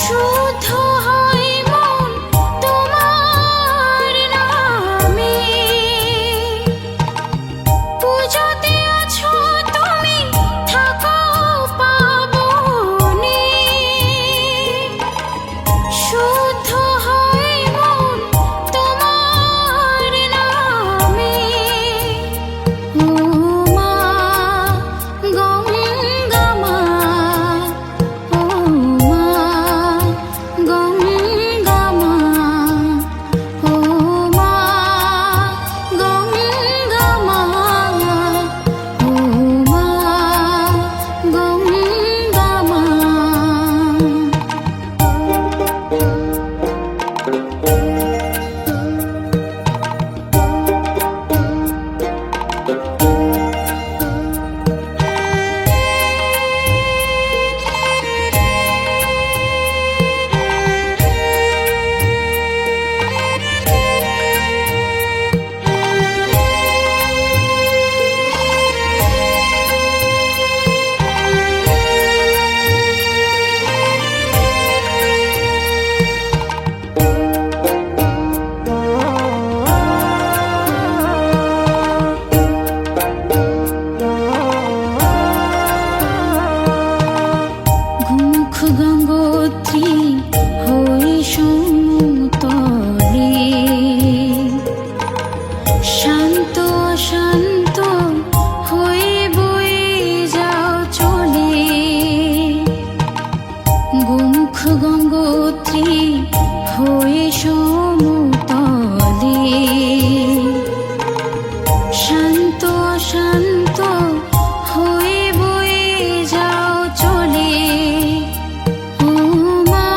শুদ্ধ হয় মন তোমার নামে, পুজোতে আছো তুমি, থাকো পাবনে। শুদ্ধ হয় মন তোমার নামে, ও মা গঙ্গা মা, ও মা গঙ্গা মা, ও মা গঙ্গা মা, ও মা গঙ্গা মা। মুখ গঙ্গোত্রী হয়ে সমতলে, শান্ত অশান্ত হয়ে বয়ে যাও চলে। গোমুখ গঙ্গোত্রী হয়ে সমতলে, শান্ত অশান্ত হয়ে বয়ে যাও চলে। ও মা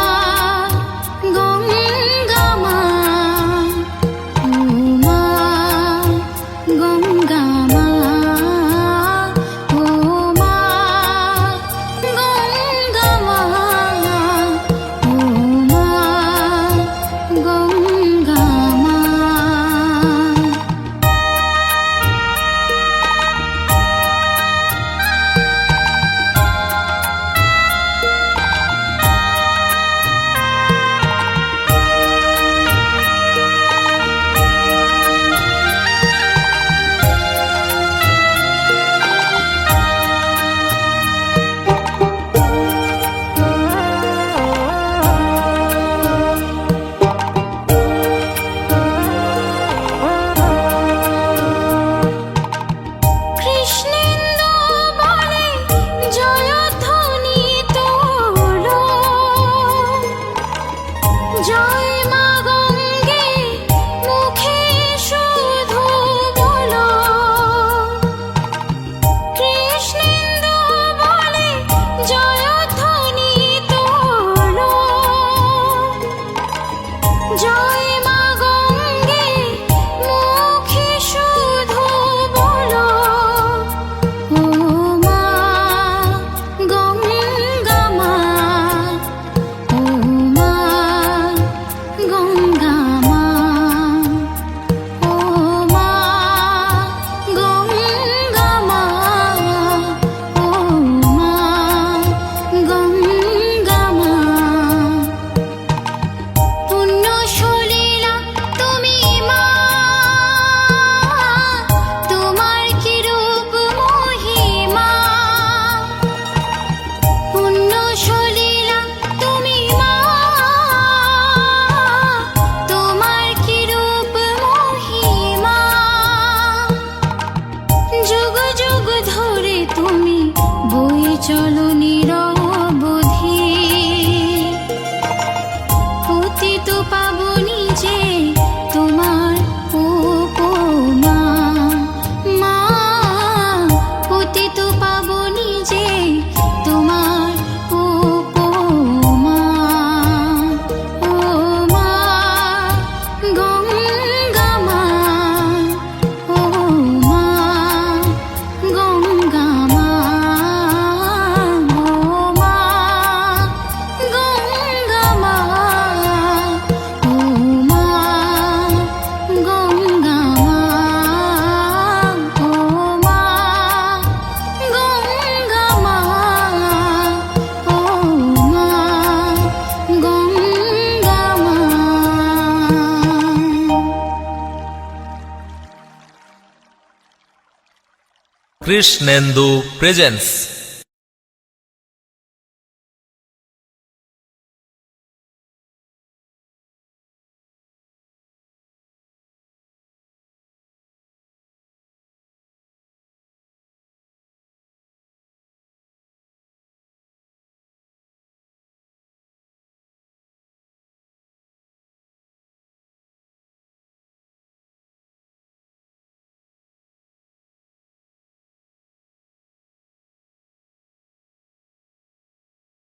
গঙ্গা মা, ও মা গঙ্গা মা, ও মা গঙ্গা মা, ও মা গঙ্গা মা। কৃষ্ণেন্দু বলে জয়ধ্বনি তোলো, জয় মা গঙ্গে মুখে শুধু বলো। কৃষ্ণেন্দু বলে জয়ধ্বনি তোলো, জয় মা গঙ্গে মুখে শুধু বলো। ও মা গঙ্গা মা, ও মা কৃষ্ণেন্দু প্রেজেন্স।